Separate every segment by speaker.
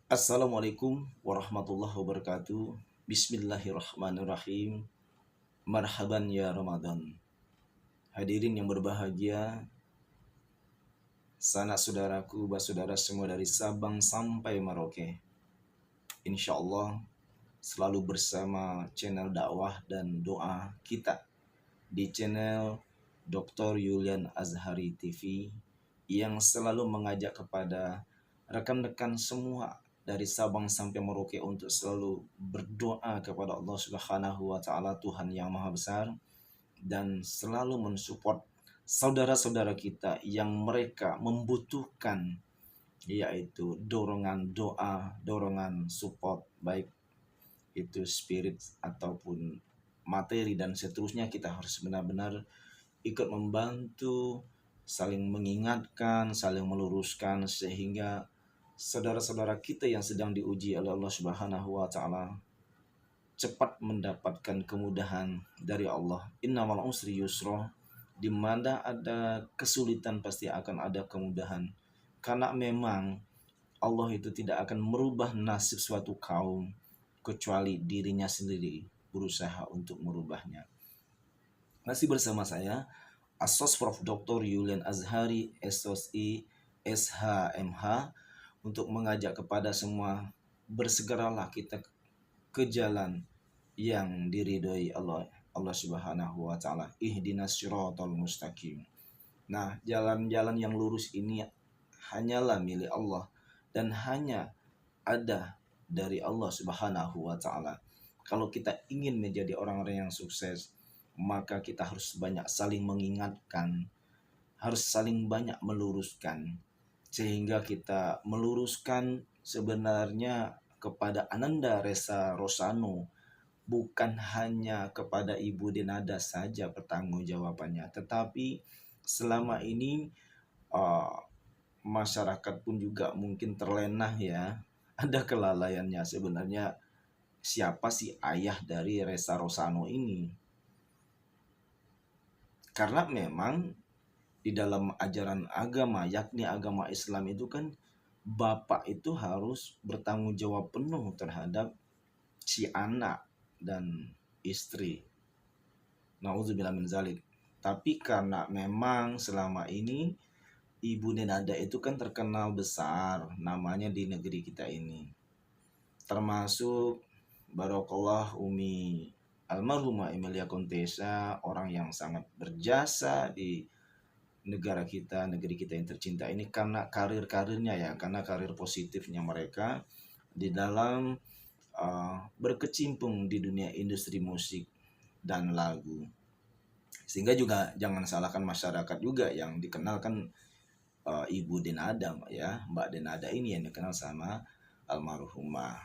Speaker 1: Assalamualaikum warahmatullahi wabarakatuh. Bismillahirrahmanirrahim. Marhaban ya Ramadan. Hadirin yang berbahagia, sanak saudaraku, saudara semua dari Sabang sampai Merauke. Insya Allah selalu bersama channel dakwah dan doa kita di channel Dr. Yulian Azhari TV yang selalu mengajak kepada rekan-rekan semua dari Sabang sampai Merauke untuk selalu berdoa kepada Allah Subhanahu wa taala, Tuhan yang Maha Besar, dan selalu mensupport saudara-saudara kita yang mereka membutuhkan, yaitu dorongan doa, dorongan support, baik itu spirit ataupun materi dan seterusnya. Kita harus benar-benar ikut membantu, saling mengingatkan, saling meluruskan, sehingga saudara-saudara kita yang sedang diuji oleh Allah Subhanahu wa taala cepat mendapatkan kemudahan dari Allah. Innamal usri yusra, di mana ada kesulitan pasti akan ada kemudahan. Karena memang Allah itu tidak akan merubah nasib suatu kaum kecuali dirinya sendiri berusaha untuk merubahnya. Masih bersama saya Asos Prof. Dr. Yulian Azhari SOSI SHMH untuk mengajak kepada semua, bersegeralah kita ke jalan yang diridhoi Allah Subhanahu wa taala. Ihdinas siratal mustaqim. Nah, jalan-jalan yang lurus ini hanyalah milik Allah dan hanya ada dari Allah Subhanahu wa taala. Kalau kita ingin menjadi orang-orang yang sukses, maka kita harus banyak saling mengingatkan, harus saling banyak meluruskan, sehingga kita meluruskan sebenarnya kepada Ananda Resa Rosano, bukan hanya kepada Ibu Denada saja pertanggungjawabannya, tetapi selama ini uh, masyarakat pun juga mungkin terlena ya, ada kelalaiannya. Sebenarnya siapa sih ayah dari Resa Rosano ini? Karena memang di dalam ajaran agama, yakni agama Islam itu kan, bapak itu harus bertanggung jawab penuh terhadap si anak dan istri. Nauzubillah min zalik. Tapi karena memang selama ini Ibu Nenada itu kan terkenal besar namanya di negeri kita ini. Termasuk Barokallah Umi almarhumah Emilia Contessa, orang yang sangat berjasa di negeri kita yang tercinta ini, karena karir-karirnya ya, karena karir positifnya mereka di dalam berkecimpung di dunia industri musik dan lagu. Sehingga juga jangan salahkan masyarakat juga yang dikenal kan Ibu Denada ya, Mbak Denada ini yang dikenal sama almarhumah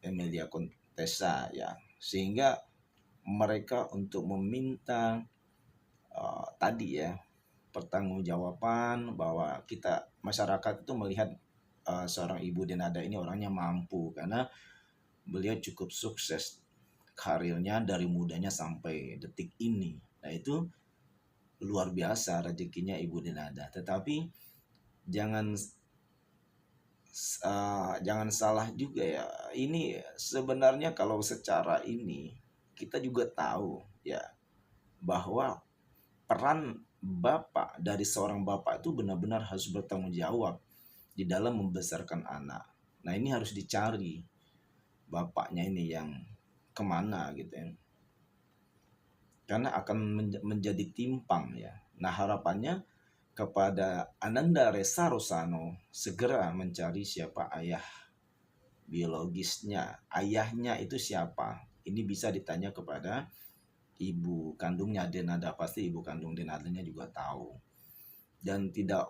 Speaker 1: Emilia Contessa ya. Sehingga mereka untuk meminta tadi ya, pertanggungjawaban bahwa kita masyarakat itu melihat seorang Ibu Denada ini orangnya mampu karena beliau cukup sukses karirnya dari mudanya sampai detik ini. Nah, itu luar biasa rezekinya Ibu Denada. Tetapi jangan jangan salah juga ya. Ini sebenarnya kalau secara ini kita juga tahu ya, bahwa peran bapak dari seorang bapak itu benar-benar harus bertanggung jawab di dalam membesarkan anak. Nah, ini harus dicari bapaknya ini yang kemana gitu ya, karena akan menjadi timpang ya. Nah, harapannya kepada Ananda Resa Rosano segera mencari siapa ayah biologisnya, ayahnya itu siapa. Ini bisa ditanya kepada ibu kandungnya Denada, pasti ibu kandung Denadanya juga tahu. Dan tidak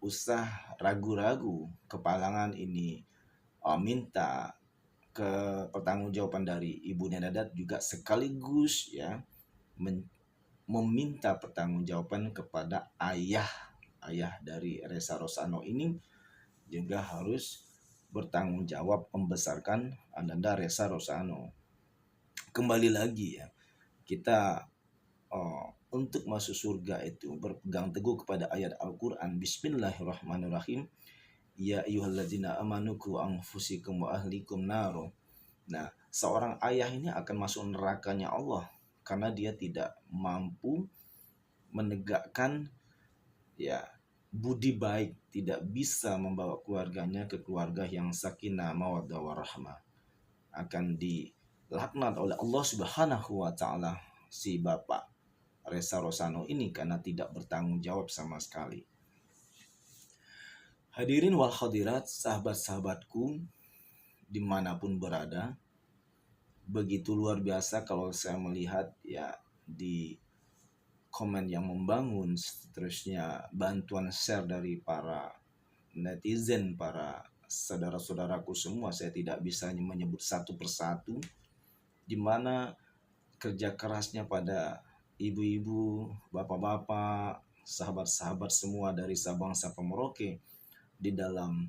Speaker 1: usah ragu-ragu, kepalangan ini minta ke pertanggungjawaban dari Ibu Denada juga sekaligus ya meminta pertanggungjawaban kepada ayah dari Resa Rosano ini, juga harus bertanggung jawab membesarkan Ananda Resa Rosano. Kembali lagi ya, kita untuk masuk surga itu berpegang teguh kepada ayat Al-Quran. Bismillahirrahmanirrahim. ya ayyuhalladzina amanu qu anfusikum wa ahlikum naro. Nah, seorang ayah ini akan masuk nerakanya Allah karena dia tidak mampu menegakkan ya budi baik, tidak bisa membawa keluarganya ke keluarga yang sakinah mawaddah warahmah. Akan dilaknat oleh Allah Subhanahu wa taala si Bapak Resa Rosano ini karena tidak bertanggung jawab sama sekali. Hadirin wal hadirat, sahabat-sahabatku dimanapun berada, begitu luar biasa kalau saya melihat ya di komen yang membangun, seterusnya bantuan share dari para netizen, para saudara-saudaraku semua. Saya tidak bisa menyebut satu persatu, di mana kerja kerasnya pada ibu-ibu, bapak-bapak, sahabat-sahabat semua dari Sabang sampai Merauke di dalam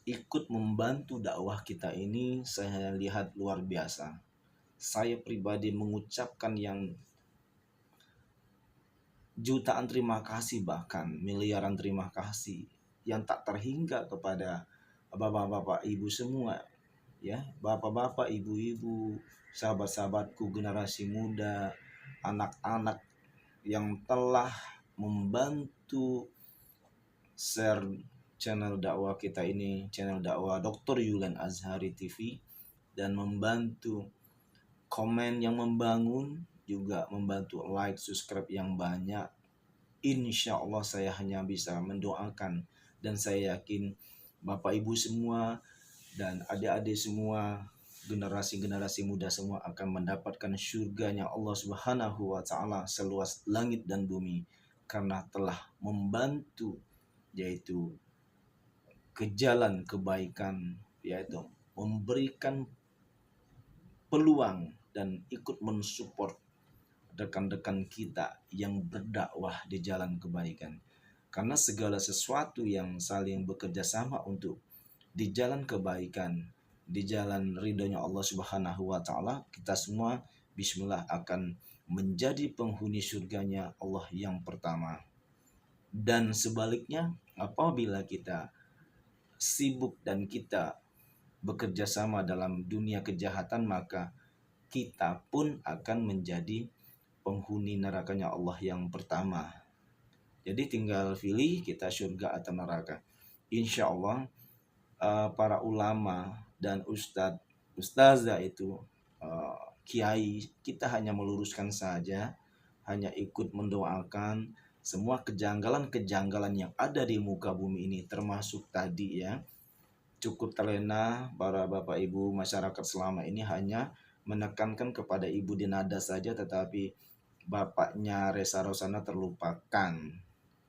Speaker 1: ikut membantu dakwah kita ini, saya lihat luar biasa. Saya pribadi mengucapkan yang jutaan terima kasih, bahkan miliaran terima kasih yang tak terhingga kepada bapak-bapak ibu semua ya, bapak-bapak, ibu-ibu, sahabat-sahabatku generasi muda, anak-anak yang telah membantu share channel dakwah kita ini, channel dakwah Dr. Yulen Azhari TV, dan membantu komen yang membangun, juga membantu like, subscribe yang banyak. Insya Allah saya hanya bisa mendoakan, dan saya yakin Bapak Ibu semua dan adik-adik semua, generasi-generasi muda semua akan mendapatkan surganya Allah Subhanahu wa taala seluas langit dan bumi karena telah membantu yaitu ke jalan kebaikan, yaitu memberikan peluang dan ikut mensupport rekan-rekan kita yang berdakwah di jalan kebaikan. Karena segala sesuatu yang saling bekerja sama untuk di jalan kebaikan, di jalan ridhonya Allah Subhanahu wa taala, kita semua bismillah akan menjadi penghuni surganya Allah yang pertama. Dan sebaliknya, apabila kita sibuk dan kita bekerja sama dalam dunia kejahatan, maka kita pun akan menjadi penghuni nerakanya Allah yang pertama. Jadi tinggal pilih kita surga atau neraka. Insya Allah para ulama dan ustazah itu kiai, kita hanya meluruskan saja, hanya ikut mendoakan semua kejanggalan-kejanggalan yang ada di muka bumi ini, termasuk tadi ya, cukup terlena para bapak ibu masyarakat selama ini hanya menekankan kepada ibu Dinada saja, tetapi bapaknya Resa Rosano terlupakan.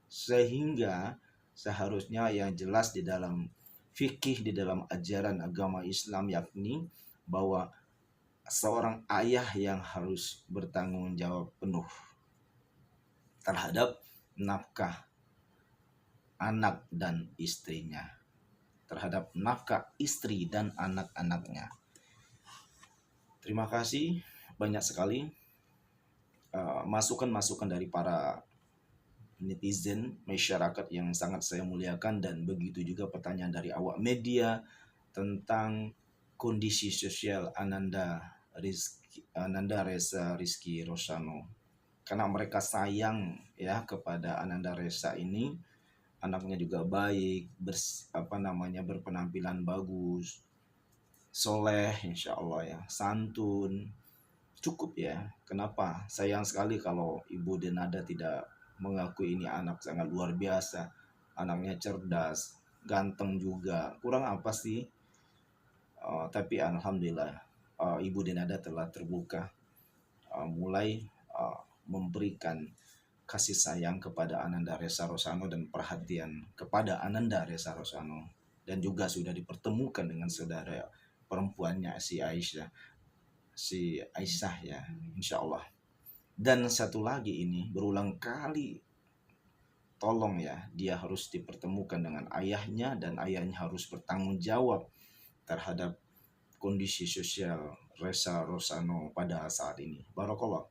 Speaker 1: Sehingga seharusnya yang jelas di dalam fikih, di dalam ajaran agama Islam, yakni bahwa seorang ayah yang harus bertanggung jawab penuh terhadap nafkah anak dan istrinya, terhadap nafkah istri dan anak-anaknya. Terima kasih banyak sekali masukan-masukan dari para netizen, masyarakat yang sangat saya muliakan, dan begitu juga pertanyaan dari awak media tentang kondisi sosial Ananda Resa Rizky Rosano. Karena mereka sayang ya kepada Ananda Resa ini, anaknya juga baik, berpenampilan bagus, soleh insya Allah ya, santun, cukup ya. Kenapa? Sayang sekali kalau Ibu Dinada tidak mengakui ini anak sangat luar biasa. Anaknya cerdas, ganteng juga. Kurang apa sih? Tapi alhamdulillah Ibu Dinada telah terbuka, mulai memberikan kasih sayang kepada Ananda Resa Rosano dan perhatian kepada Ananda Resa Rosano, dan juga sudah dipertemukan dengan saudara perempuannya si Aisyah ya, insya Allah. Dan satu lagi, ini berulang kali tolong ya, dia harus dipertemukan dengan ayahnya, dan ayahnya harus bertanggung jawab terhadap kondisi sosial Resa Rosano pada saat ini. Barakallah.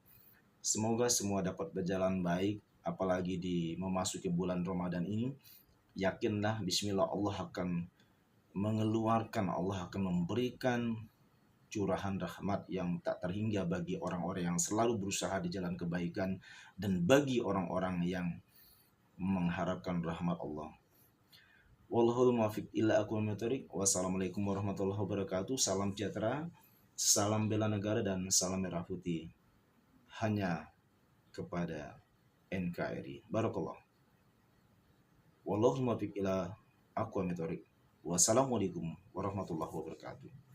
Speaker 1: Semoga semua dapat berjalan baik, apalagi di memasuki bulan Ramadan ini. Yakinlah bismillah Allah akan mengeluarkan, Allah akan memberikan curahan rahmat yang tak terhingga bagi orang-orang yang selalu berusaha di jalan kebaikan dan bagi orang-orang yang mengharapkan rahmat Allah. Wallahul muwaffiq ila aqwamit thoriq. Wassalamualaikum warahmatullahi wabarakatuh. Salam sejahtera, salam bela negara dan salam merah putih hanya kepada NKRI. Barakallah. Wallahul muwaffiq ila aqwamit thoriq. Wassalamualaikum warahmatullahi wabarakatuh.